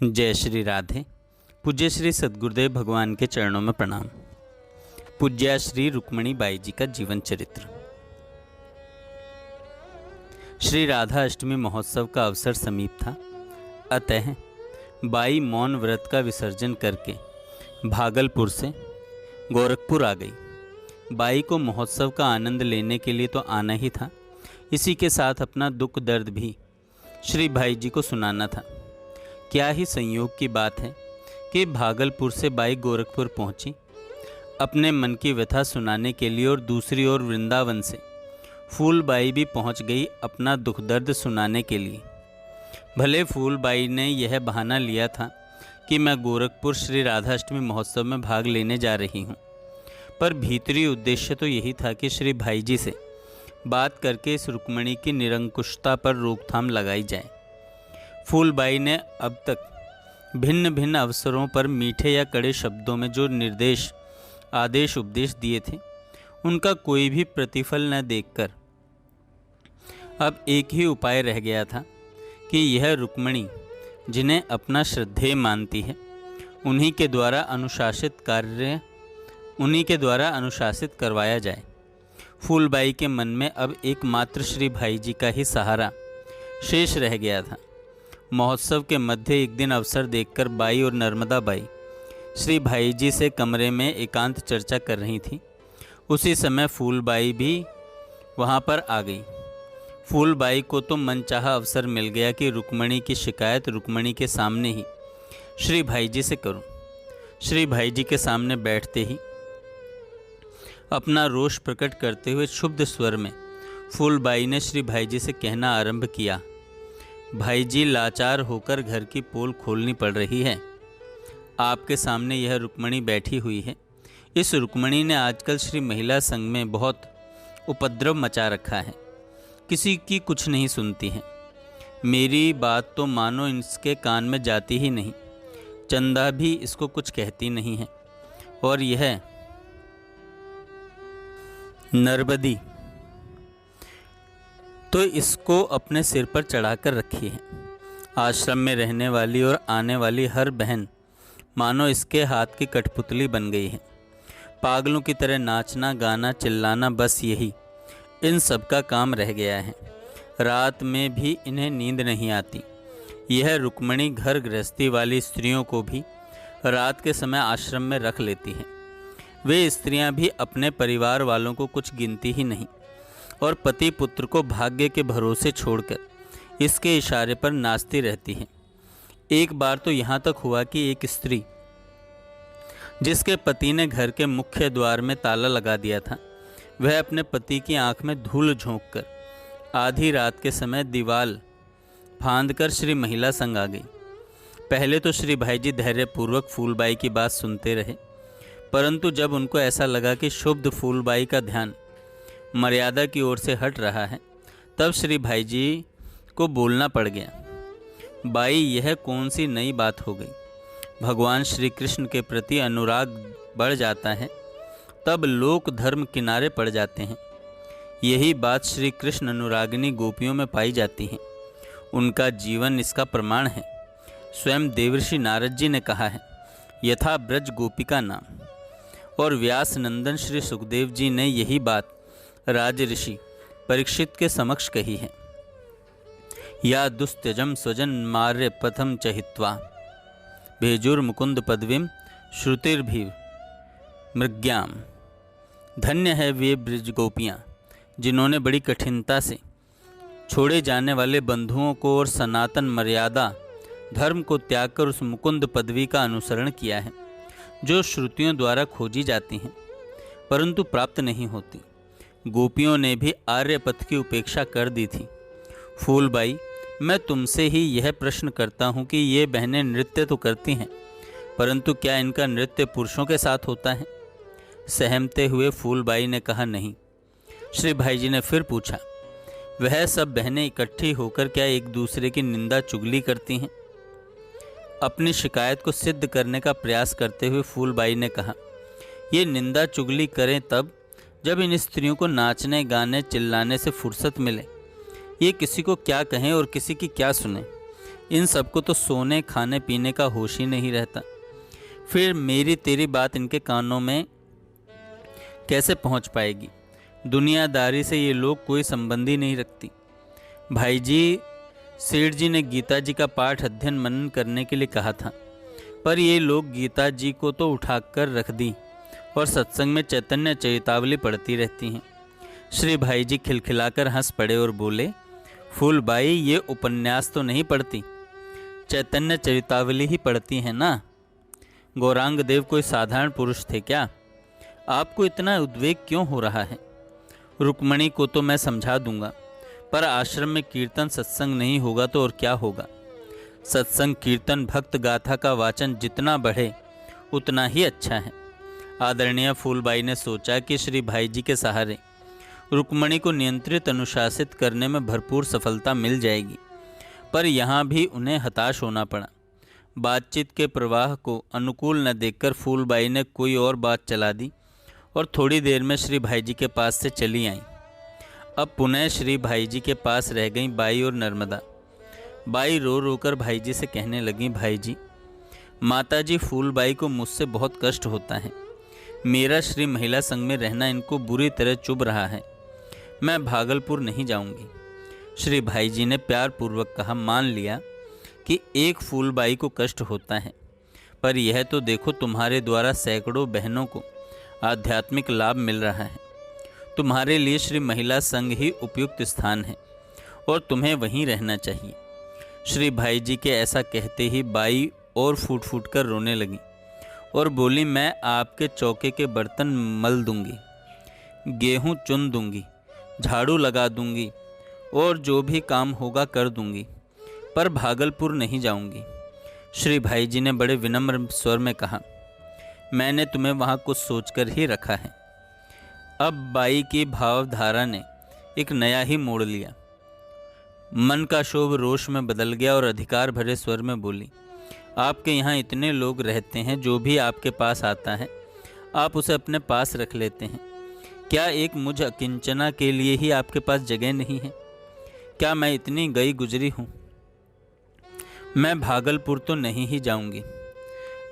जय श्री राधे। पूज्य श्री सद्गुरुदेव भगवान के चरणों में प्रणाम। पूज्य श्री रुक्मणी बाई जी का जीवन चरित्र। श्री राधा अष्टमी महोत्सव का अवसर समीप था, अतः बाई मौन व्रत का विसर्जन करके भागलपुर से गोरखपुर आ गई। बाई को महोत्सव का आनंद लेने के लिए तो आना ही था, इसी के साथ अपना दुख दर्द भी श्री भाई जी को सुनाना था। क्या ही संयोग की बात है कि भागलपुर से बाई गोरखपुर पहुंची अपने मन की व्यथा सुनाने के लिए, और दूसरी ओर वृंदावन से फूलबाई भी पहुंच गई अपना दुख दर्द सुनाने के लिए। भले फूलबाई ने यह बहाना लिया था कि मैं गोरखपुर श्री राधाष्टमी महोत्सव में भाग लेने जा रही हूं, पर भीतरी उद्देश्य तो यही था कि श्री भाई जी से बात करके इस रुक्मणी की निरंकुशता पर रोकथाम लगाई जाए। फूलबाई ने अब तक भिन्न भिन्न अवसरों पर मीठे या कड़े शब्दों में जो निर्देश आदेश उपदेश दिए थे, उनका कोई भी प्रतिफल न देखकर अब एक ही उपाय रह गया था कि यह रुक्मणी जिन्हें अपना श्रद्धेय मानती है, उन्हीं के द्वारा अनुशासित करवाया जाए। फूलबाई के मन में अब एकमात्र श्री भाई जी का ही सहारा शेष रह गया था। महोत्सव के मध्य एक दिन अवसर देखकर बाई और नर्मदा बाई श्री भाई जी से कमरे में एकांत चर्चा कर रही थी। उसी समय फूलबाई भी वहां पर आ गई। फूलबाई को तो मनचाहा अवसर मिल गया कि रुक्मणी की शिकायत रुक्मणी के सामने ही श्री भाई जी से करूं। श्री भाई जी के सामने बैठते ही अपना रोष प्रकट करते हुए क्षुब्ध स्वर में फूलबाई ने श्री भाई जी से कहना आरंभ किया, भाई जी, लाचार होकर घर की पोल खोलनी पड़ रही है। आपके सामने यह रुक्मणी बैठी हुई है। इस रुक्मणी ने आजकल श्री महिला संघ में बहुत उपद्रव मचा रखा है, किसी की कुछ नहीं सुनती है। मेरी बात तो मानो इसके कान में जाती ही नहीं, चंदा भी इसको कुछ कहती नहीं है, और यह नरबदी तो इसको अपने सिर पर चढ़ाकर रखी है। आश्रम में रहने वाली और आने वाली हर बहन मानो इसके हाथ की कठपुतली बन गई है। पागलों की तरह नाचना, गाना, चिल्लाना, बस यही इन सब का काम रह गया है। रात में भी इन्हें नींद नहीं आती। यह रुक्मणी घर गृहस्थी वाली स्त्रियों को भी रात के समय आश्रम में रख लेती है। वे स्त्रियां भी अपने परिवार वालों को कुछ गिनती ही नहीं, और पति पुत्र को भाग्य के भरोसे छोड़कर इसके इशारे पर नाचती रहती हैं। एक बार तो यहाँ तक हुआ कि एक स्त्री जिसके पति ने घर के मुख्य द्वार में ताला लगा दिया था, वह अपने पति की आंख में धूल झोंककर आधी रात के समय दीवाल फांदकर श्री महिला संग आ गई। पहले तो श्री भाई जी धैर्यपूर्वक फूलबाई की बात सुनते रहे, परंतु जब उनको ऐसा लगा कि शुद्ध फूलबाई का ध्यान मर्यादा की ओर से हट रहा है, तब श्री भाई जी को बोलना पड़ गया। बाई, यह कौन सी नई बात हो गई? भगवान श्री कृष्ण के प्रति अनुराग बढ़ जाता है, तब लोक धर्म किनारे पड़ जाते हैं। यही बात श्री कृष्ण अनुरागिनी गोपियों में पाई जाती है। उनका जीवन इसका प्रमाण है। स्वयं देवर्षि नारद जी ने कहा है, यथा ब्रज गोपिका नाम, और व्यास नंदन श्री सुखदेव जी ने यही बात राज ऋषि परीक्षित के समक्ष कही है। या दुस्त्यजम स्वजन मार्य पथम चहित्वा भेजुर मुकुंद पदवीम श्रुतिर्भि मृग्याम। धन्य है वे ब्रज गोपियाँ जिन्होंने बड़ी कठिनता से छोड़े जाने वाले बंधुओं को और सनातन मर्यादा धर्म को त्याग कर उस मुकुंद पदवी का अनुसरण किया है, जो श्रुतियों द्वारा खोजी जाती हैं परंतु प्राप्त नहीं होती। गोपियों ने भी आर्य पथ की उपेक्षा कर दी थी। फूलबाई, मैं तुमसे ही यह प्रश्न करता हूँ कि ये बहनें नृत्य तो करती हैं, परंतु क्या इनका नृत्य पुरुषों के साथ होता है? सहमते हुए फूलबाई ने कहा, नहीं। श्री भाई जी ने फिर पूछा, वह सब बहनें इकट्ठी होकर क्या एक दूसरे की निंदा चुगली करती हैं? अपनी शिकायत को सिद्ध करने का प्रयास करते हुए फूलबाई ने कहा, ये निंदा चुगली करें तब जब इन स्त्रियों को नाचने, गाने, चिल्लाने से फुर्सत मिले। ये किसी को क्या कहें और किसी की क्या सुने, इन सबको तो सोने खाने पीने का होश ही नहीं रहता। फिर मेरी तेरी बात इनके कानों में कैसे पहुंच पाएगी? दुनियादारी से ये लोग कोई संबंध ही नहीं रखती। भाई जी, सेठ जी ने गीता जी का पाठ अध्ययन मनन करने के लिए कहा था, पर ये लोग गीता जी को तो उठाकर रख दी और सत्संग में चैतन्य चरितावली पढ़ती रहती हैं। श्री भाई जी खिलखिलाकर हंस पड़े और बोले, फूलबाई, ये उपन्यास तो नहीं पढ़ती, चैतन्य चरितावली ही पढ़ती हैं ना। गौरांग देव कोई साधारण पुरुष थे क्या? आपको इतना उद्वेग क्यों हो रहा है? रुक्मणी को तो मैं समझा दूंगा, पर आश्रम में कीर्तन सत्संग नहीं होगा तो और क्या होगा? सत्संग कीर्तन भक्त गाथा का वाचन जितना बढ़े उतना ही अच्छा है। आदरणीय फूलबाई ने सोचा कि श्री भाई जी के सहारे रुक्मणी को नियंत्रित अनुशासित करने में भरपूर सफलता मिल जाएगी, पर यहाँ भी उन्हें हताश होना पड़ा। बातचीत के प्रवाह को अनुकूल न देखकर फूलबाई ने कोई और बात चला दी और थोड़ी देर में श्री भाई जी के पास से चली आईं। अब पुनः श्री भाई जी के पास रह गईं बाई और नर्मदा। बाई रो रो कर भाई जी से कहने लगी, भाई जी, माताजी फूलबाई को मुझसे बहुत कष्ट होता है। मेरा श्री महिला संघ में रहना इनको बुरी तरह चुभ रहा है। मैं भागलपुर नहीं जाऊंगी। श्री भाई जी ने प्यारपूर्वक कहा, मान लिया कि एक फूलबाई को कष्ट होता है, पर यह तो देखो तुम्हारे द्वारा सैकड़ों बहनों को आध्यात्मिक लाभ मिल रहा है। तुम्हारे लिए श्री महिला संघ ही उपयुक्त स्थान है और तुम्हें वहीं रहना चाहिए। श्री भाई जी के ऐसा कहते ही बाई और फूट फूट कर रोने लगी और बोली, मैं आपके चौके के बर्तन मल दूंगी, गेहूं चुन दूंगी, झाड़ू लगा दूंगी और जो भी काम होगा कर दूंगी, पर भागलपुर नहीं जाऊंगी। श्री भाई जी ने बड़े विनम्र स्वर में कहा, मैंने तुम्हें वहाँ कुछ सोचकर ही रखा है। अब बाई की भावधारा ने एक नया ही मोड़ लिया। मन का शोभ रोष में बदल गया और अधिकार भरे स्वर में बोली, आपके यहाँ इतने लोग रहते हैं, जो भी आपके पास आता है आप उसे अपने पास रख लेते हैं। क्या एक मुझ अकिंचना के लिए ही आपके पास जगह नहीं है? क्या मैं इतनी गई गुजरी हूँ? मैं भागलपुर तो नहीं ही जाऊंगी।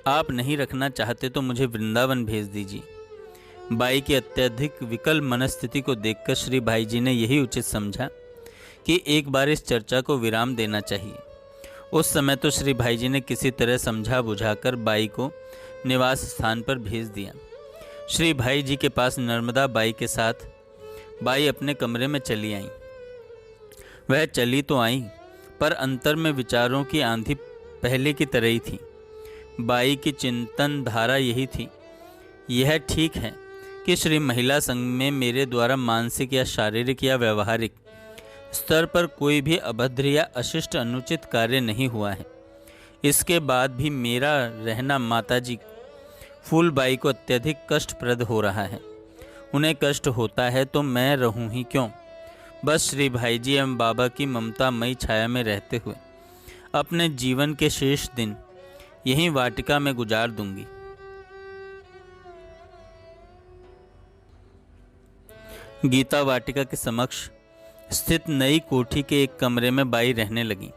आप नहीं रखना चाहते तो मुझे वृंदावन भेज दीजिए। बाई की अत्यधिक विकल मनस्थिति को देखकर श्री भाई जी ने यही उचित समझा कि एक बार इस चर्चा को विराम देना चाहिए। उस समय तो श्री भाई जी ने किसी तरह समझा बुझाकर बाई को निवास स्थान पर भेज दिया। श्री भाई जी के पास नर्मदा बाई के साथ बाई अपने कमरे में चली आई। वह चली तो आई, पर अंतर में विचारों की आंधी पहले की तरह ही थी। बाई की चिंतन धारा यही थी, यह ठीक है कि श्री महिला संघ में मेरे द्वारा मानसिक या शारीरिक या व्यवहारिक स्तर पर कोई भी अभद्र या अशिष्ट अनुचित कार्य नहीं हुआ है। इसके बाद भी मेरा रहना माताजी फूलबाई को अत्यधिक कष्टप्रद हो रहा है। उन्हें कष्ट होता है तो मैं रहूं ही क्यों? बस श्री भाई जी एवं बाबा की ममतामयी छाया में रहते हुए अपने जीवन के शेष दिन यहीं वाटिका में गुजार दूंगी। गीता वाटिका के समक्ष स्थित नई कोठी के एक कमरे में बाई रहने लगी।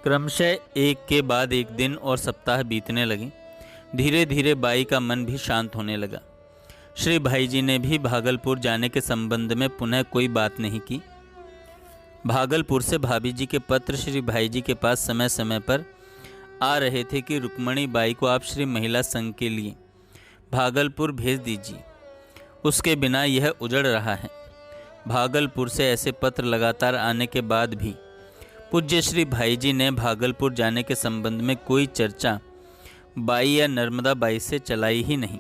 क्रमशः एक के बाद एक दिन और सप्ताह बीतने लगे। धीरे धीरे बाई का मन भी शांत होने लगा। श्री भाई जी ने भी भागलपुर जाने के संबंध में पुनः कोई बात नहीं की। भागलपुर से भाभी जी के पत्र श्री भाई जी के पास समय समय पर आ रहे थे कि रुक्मणी बाई को आप श्री महिला संघ के लिए भागलपुर भेज दीजिए, उसके बिना यह उजड़ रहा है। भागलपुर से ऐसे पत्र लगातार आने के बाद भी पूज्य श्री भाई जी ने भागलपुर जाने के संबंध में कोई चर्चा बाई या नर्मदा बाई से चलाई ही नहीं।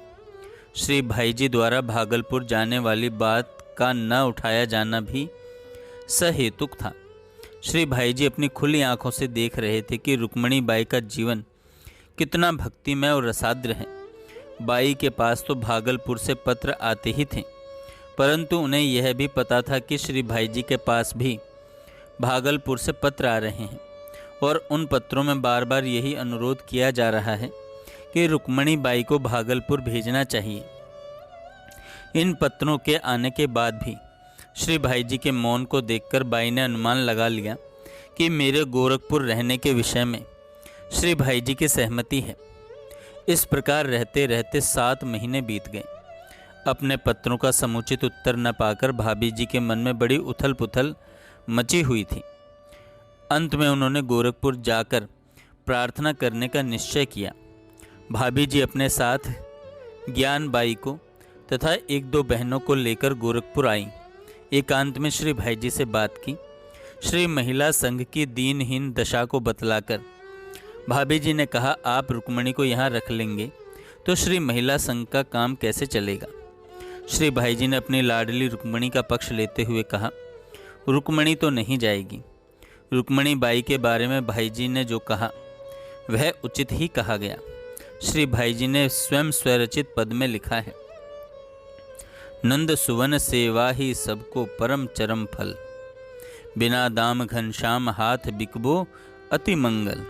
श्री भाई जी द्वारा भागलपुर जाने वाली बात का न उठाया जाना भी सहेतुक था। श्री भाई जी अपनी खुली आंखों से देख रहे थे कि रुक्मणी बाई का जीवन कितना भक्तिमय और रसाद्र है। बाई के पास तो भागलपुर से पत्र आते ही थे, परंतु उन्हें यह भी पता था कि श्री भाई जी के पास भी भागलपुर से पत्र आ रहे हैं और उन पत्रों में बार बार यही अनुरोध किया जा रहा है कि रुक्मणी बाई को भागलपुर भेजना चाहिए। इन पत्रों के आने के बाद भी श्री भाई जी के मौन को देखकर बाई ने अनुमान लगा लिया कि मेरे गोरखपुर रहने के विषय में श्री भाई जी की सहमति है। इस प्रकार रहते रहते 7 महीने बीत गए। अपने पत्रों का समुचित उत्तर न पाकर भाभी जी के मन में बड़ी उथल पुथल मची हुई थी। अंत में उन्होंने गोरखपुर जाकर प्रार्थना करने का निश्चय किया। भाभी जी अपने साथ ज्ञान बाई को तथा 1-2 बहनों को लेकर गोरखपुर आईं। एकांत में श्री भाई जी से बात की। श्री महिला संघ की दीनहीन दशा को बतलाकर भाभी जी ने कहा, आप रुक्मणी को यहाँ रख लेंगे तो श्री महिला संघ का काम कैसे चलेगा। श्री भाई जी ने अपनी लाडली रुक्मणी का पक्ष लेते हुए कहा, रुक्मणी तो नहीं जाएगी। रुक्मणी बाई के बारे में भाई जी ने जो कहा वह उचित ही कहा गया। श्री भाई जी ने स्वयं स्वरचित पद में लिखा है, नंद सुवन सेवा ही सबको परम चरम फल, बिना दाम घनश्याम हाथ बिकबो अति मंगल,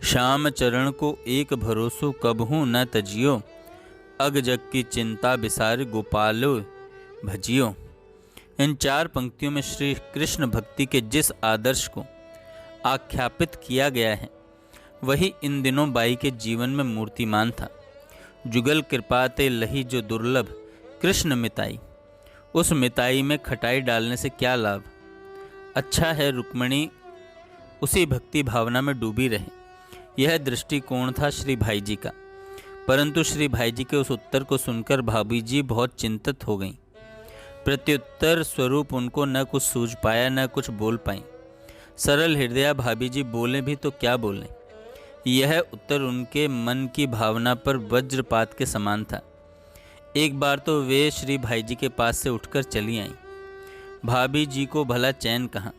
श्याम चरण को एक भरोसो कबहू न तजियो, अग जग की चिंता बिसार गोपालो भजियो। इन 4 पंक्तियों में श्री कृष्ण भक्ति के जिस आदर्श को आख्यापित किया गया है वही इन दिनों बाई के जीवन में मूर्तिमान था। जुगल कृपाते लही जो दुर्लभ कृष्ण मिताई, उस मिताई में खटाई डालने से क्या लाभ। अच्छा है रुक्मणी उसी भक्ति भावना में डूबी रहे। यह दृष्टिकोण था श्री भाई जी का। परंतु श्री भाई जी के उस उत्तर को सुनकर भाभी जी बहुत चिंतित हो गईं। प्रत्युत्तर स्वरूप उनको न कुछ सूझ पाया न कुछ बोल पाई। सरल हृदया भाभी जी बोले भी तो क्या बोलें। यह उत्तर उनके मन की भावना पर वज्रपात के समान था। एक बार तो वे श्री भाई जी के पास से उठकर चली आईं। भाभी जी को भला चैन कहाँ।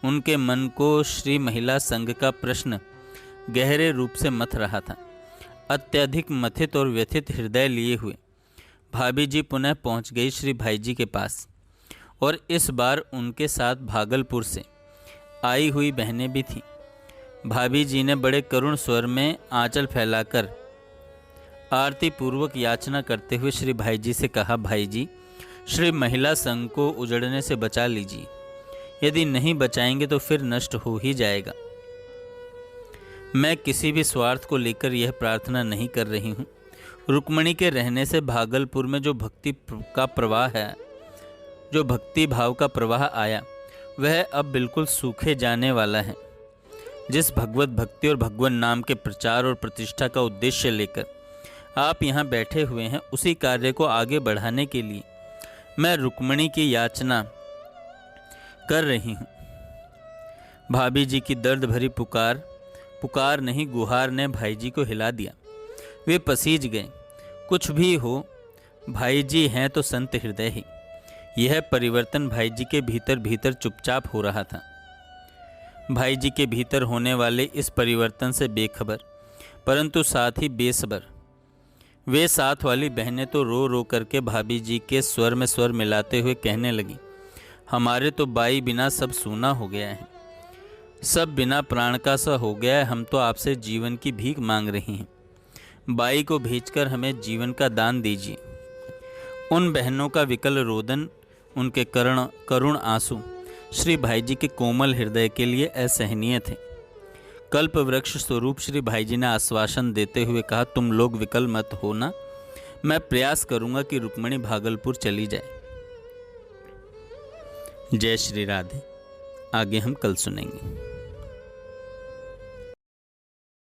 उनके मन को श्री महिला संघ का प्रश्न गहरे रूप से मथ रहा था। अत्यधिक मथित और व्यथित हृदय लिए हुए भाभी जी पुनः पहुंच गई श्री भाई जी के पास, और इस बार उनके साथ भागलपुर से आई हुई बहनें भी थीं। भाभी जी ने बड़े करुण स्वर में आंचल फैलाकर आरती पूर्वक याचना करते हुए श्री भाई जी से कहा, भाई जी श्री महिला संघ को उजड़ने से बचा लीजिए। यदि नहीं बचाएंगे तो फिर नष्ट हो ही जाएगा। मैं किसी भी स्वार्थ को लेकर यह प्रार्थना नहीं कर रही हूँ। रुक्मणी के रहने से भागलपुर में जो भक्ति का प्रवाह है, जो भक्ति भाव का प्रवाह आया, वह अब बिल्कुल सूखे जाने वाला है। जिस भगवत भक्ति और भगवान नाम के प्रचार और प्रतिष्ठा का उद्देश्य लेकर आप यहाँ बैठे हुए हैं, उसी कार्य को आगे बढ़ाने के लिए मैं रुक्मणी की याचना कर रही हूँ। भाभी जी की दर्द भरी पुकार नहीं गुहार ने भाई जी को हिला दिया। वे पसीज गए। कुछ भी हो, भाई जी हैं तो संत हृदय ही। यह परिवर्तन भाई जी के भीतर भीतर चुपचाप हो रहा था। भाई जी के भीतर होने वाले इस परिवर्तन से बेखबर, परंतु साथ ही बेसब्र वे साथ वाली बहनें तो रो रो करके भाभी जी के स्वर में स्वर मिलाते हुए कहने लगी, हमारे तो बाई बिना सब सूना हो गया है, सब बिना प्राण का सा हो गया है। हम तो आपसे जीवन की भीख मांग रही हैं। बाई को भेजकर हमें जीवन का दान दीजिए। उन बहनों का विकल रोदन, उनके करुण आंसू श्री भाई जी के कोमल हृदय के लिए असहनीय थे। कल्प वृक्ष स्वरूप श्री भाई जी ने आश्वासन देते हुए कहा, तुम लोग विकल मत होना, मैं प्रयास करूंगा कि रुक्मणी भागलपुर चली जाए। जय श्री राधे। आगे हम कल सुनेंगे।